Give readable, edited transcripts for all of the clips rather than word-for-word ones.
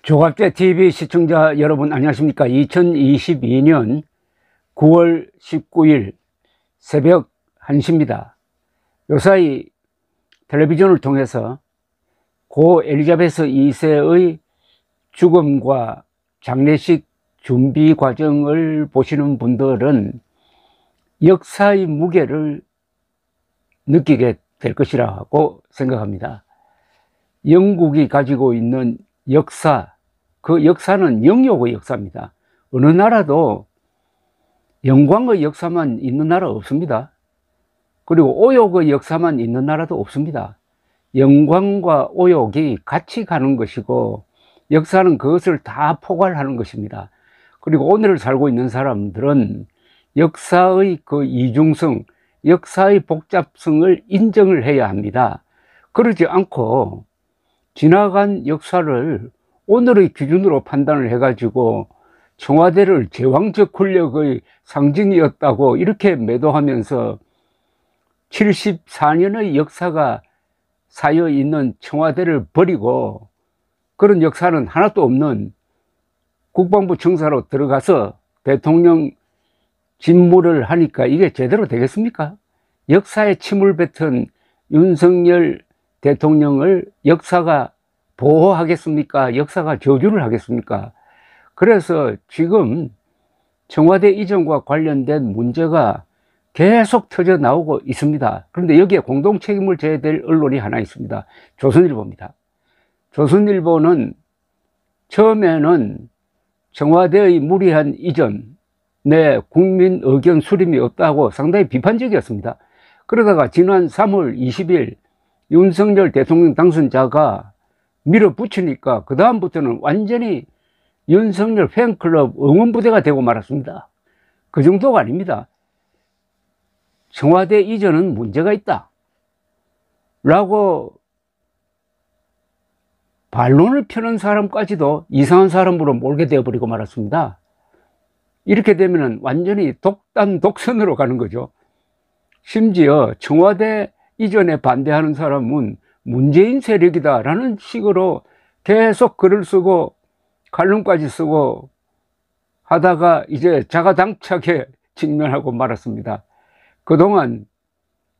조갑제 TV 시청자 여러분 안녕하십니까. 2022년 9월 19일 새벽 1시입니다. 요사이 텔레비전을 통해서 고 엘리자베스 2세의 죽음과 장례식 준비 과정을 보시는 분들은 역사의 무게를 느끼게 될 것이라고 생각합니다. 영국이 가지고 있는 역사, 그 역사는 영욕의 역사입니다. 어느 나라도 영광의 역사만 있는 나라 없습니다. 그리고 오욕의 역사만 있는 나라도 없습니다. 영광과 오욕이 같이 가는 것이고 역사는 그것을 다 포괄하는 것입니다. 그리고 오늘을 살고 있는 사람들은 역사의 그 이중성, 역사의 복잡성을 인정을 해야 합니다. 그러지 않고 지나간 역사를 오늘의 기준으로 판단을 해가지고 청와대를 제왕적 권력의 상징이었다고 이렇게 매도하면서 74년의 역사가 쌓여 있는 청와대를 버리고 그런 역사는 하나도 없는 국방부 청사로 들어가서 대통령 직무를 하니까 이게 제대로 되겠습니까? 역사에 침을 뱉은 윤석열 대통령을 역사가 보호하겠습니까? 역사가 저주를 하겠습니까? 그래서 지금 청와대 이전과 관련된 문제가 계속 터져 나오고 있습니다. 그런데 여기에 공동 책임을 져야 될 언론이 하나 있습니다. 조선일보입니다. 조선일보는 처음에는 청와대의 무리한 이전에 국민 의견 수렴이 없다고 상당히 비판적이었습니다. 그러다가 지난 3월 20일 윤석열 대통령 당선자가 밀어붙이니까 그 다음부터는 완전히 윤석열 팬클럽 응원부대가 되고 말았습니다. 그 정도가 아닙니다. 청와대 이전은 문제가 있다 라고 반론을 펴는 사람까지도 이상한 사람으로 몰게 되어버리고 말았습니다. 이렇게 되면 완전히 독단 독선으로 가는 거죠. 심지어 청와대 이전에 반대하는 사람은 문재인 세력이다 라는 식으로 계속 글을 쓰고 칼럼까지 쓰고 하다가 이제 자가당착에 직면하고 말았습니다. 그동안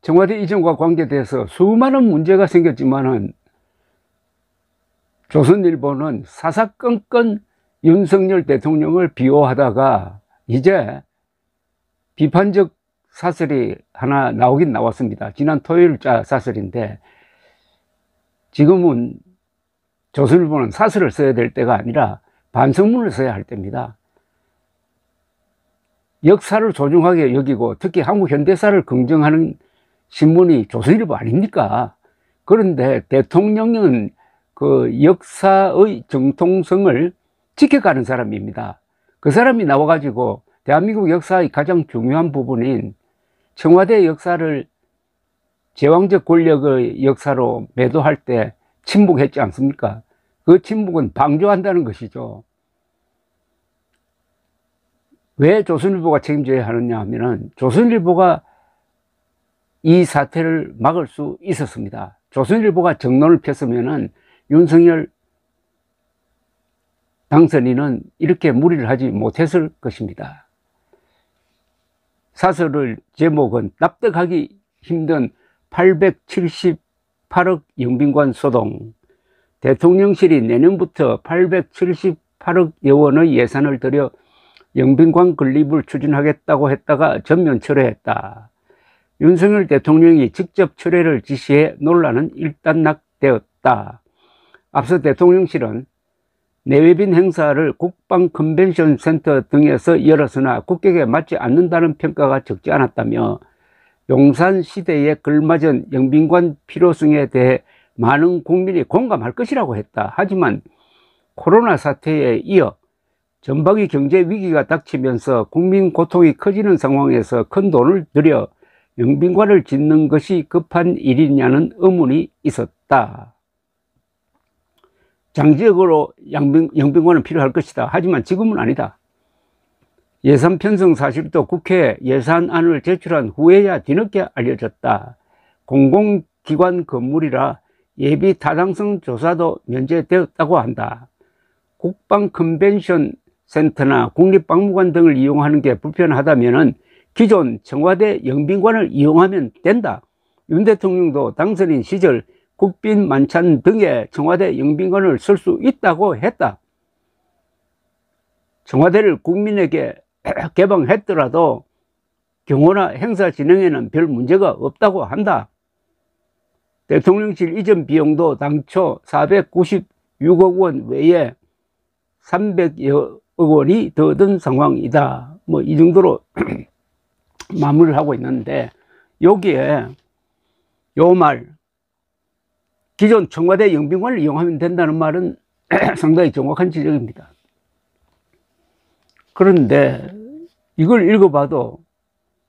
청와대 이전과 관계돼서 수많은 문제가 생겼지만은 조선일보는 사사건건 윤석열 대통령을 비호하다가 이제 비판적 사설이 하나 나오긴 나왔습니다. 지난 토요일자 사설인데 지금은 조선일보는 사설을 써야 될 때가 아니라 반성문을 써야 할 때입니다. 역사를 소중하게 여기고 특히 한국 현대사를 긍정하는 신문이 조선일보 아닙니까? 그런데 대통령은 그 역사의 정통성을 지켜가는 사람입니다. 그 사람이 나와가지고 대한민국 역사의 가장 중요한 부분인 청와대 역사를 제왕적 권력의 역사로 매도할 때 침묵했지 않습니까? 그 침묵은 방조한다는 것이죠. 왜 조선일보가 책임져야 하느냐 하면은 조선일보가 이 사태를 막을 수 있었습니다. 조선일보가 정론을 폈으면은 윤석열 당선인은 이렇게 무리를 하지 못했을 것입니다. 사설의 제목은 납득하기 힘든 878억 영빈관 소동, 대통령실이 내년부터 878억 원의 예산을 들여 영빈관 건립을 추진하겠다고 했다가 전면 철회했다. 윤석열 대통령이 직접 철회를 지시해 논란은 일단락되었다. 앞서 대통령실은 내외빈 행사를 국방 컨벤션 센터 등에서 열었으나 국격에 맞지 않는다는 평가가 적지 않았다며 용산 시대에 걸맞은 영빈관 필요성에 대해 많은 국민이 공감할 것이라고 했다. 하지만 코로나 사태에 이어 전방위 경제 위기가 닥치면서 국민 고통이 커지는 상황에서 큰 돈을 들여 영빈관을 짓는 것이 급한 일이냐는 의문이 있었다. 장기적으로 영빈관은 필요할 것이다. 하지만 지금은 아니다. 예산 편성 사실도 국회에 예산안을 제출한 후에야 뒤늦게 알려졌다. 공공기관 건물이라 예비 타당성 조사도 면제되었다고 한다. 국방 컨벤션 센터나 국립박물관 등을 이용하는 게 불편하다면은 기존 청와대 영빈관을 이용하면 된다. 윤 대통령도 당선인 시절 국빈 만찬 등의 청와대 영빈관을 쓸 수 있다고 했다. 청와대를 국민에게 개방했더라도 경호나 행사 진행에는 별 문제가 없다고 한다. 대통령실 이전 비용도 당초 496억 원 외에 300여 억 원이 더 든 상황이다. 뭐 이 정도로 마무리를 하고 있는데, 여기에 요 말, 기존 청와대 영빈관을 이용하면 된다는 말은 상당히 정확한 지적입니다. 그런데 이걸 읽어봐도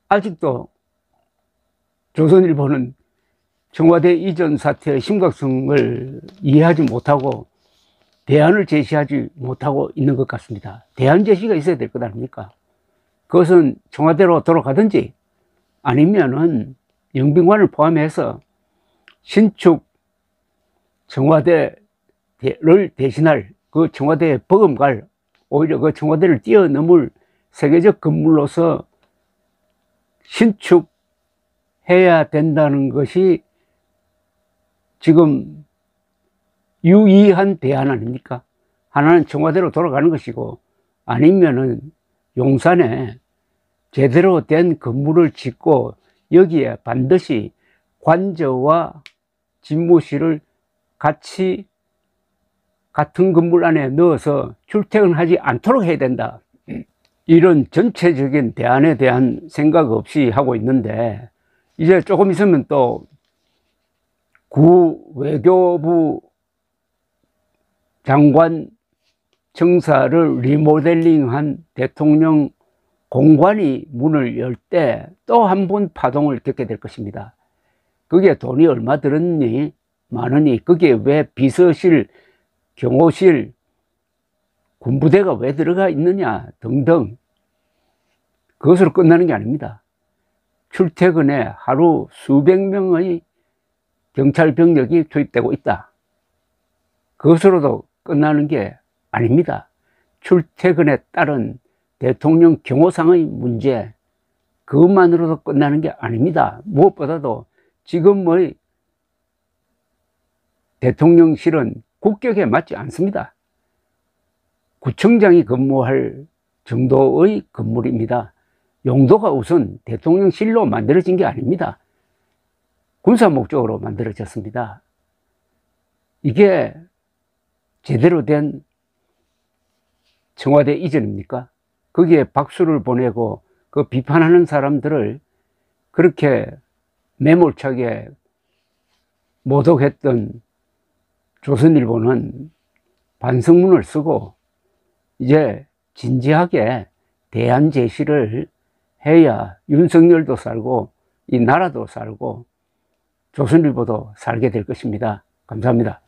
아직도 조선일보는 청와대 이전 사태의 심각성을 이해하지 못하고 대안을 제시하지 못하고 있는 것 같습니다. 대안 제시가 있어야 될 것 아닙니까? 그것은 청와대로 돌아가든지 아니면은 영빈관을 포함해서 신축 청와대를 대신할 그 청와대에 버금갈, 오히려 그 청와대를 뛰어넘을 세계적 건물로서 신축해야 된다는 것이 지금 유의한 대안 아닙니까? 하나는 청와대로 돌아가는 것이고, 아니면은 용산에 제대로 된 건물을 짓고 여기에 반드시 관저와 집무실을 같이 같은 건물 안에 넣어서 출퇴근하지 않도록 해야 된다. 이런 전체적인 대안에 대한 생각 없이 하고 있는데, 이제 조금 있으면 또 구 외교부 장관 청사를 리모델링한 대통령 공관이 문을 열 때 또 한 번 파동을 겪게 될 것입니다. 그게 돈이 얼마 들었니? 많으니? 그게 왜 비서실, 경호실, 군부대가 왜 들어가 있느냐? 등등. 그것으로 끝나는 게 아닙니다. 출퇴근에 하루 수백 명의 경찰 병력이 투입되고 있다. 그것으로도 끝나는 게 아닙니다. 출퇴근에 따른 대통령 경호상의 문제, 그것만으로도 끝나는 게 아닙니다. 무엇보다도 지금의 대통령실은 국격에 맞지 않습니다. 구청장이 근무할 정도의 건물입니다. 용도가 우선 대통령실로 만들어진 게 아닙니다. 군사 목적으로 만들어졌습니다. 이게 제대로 된 청와대 이전입니까? 거기에 박수를 보내고 그 비판하는 사람들을 그렇게 매몰차게 모독했던 조선일보는 반성문을 쓰고 이제 진지하게 대안 제시를 해야 윤석열도 살고 이 나라도 살고 조선일보도 살게 될 것입니다. 감사합니다.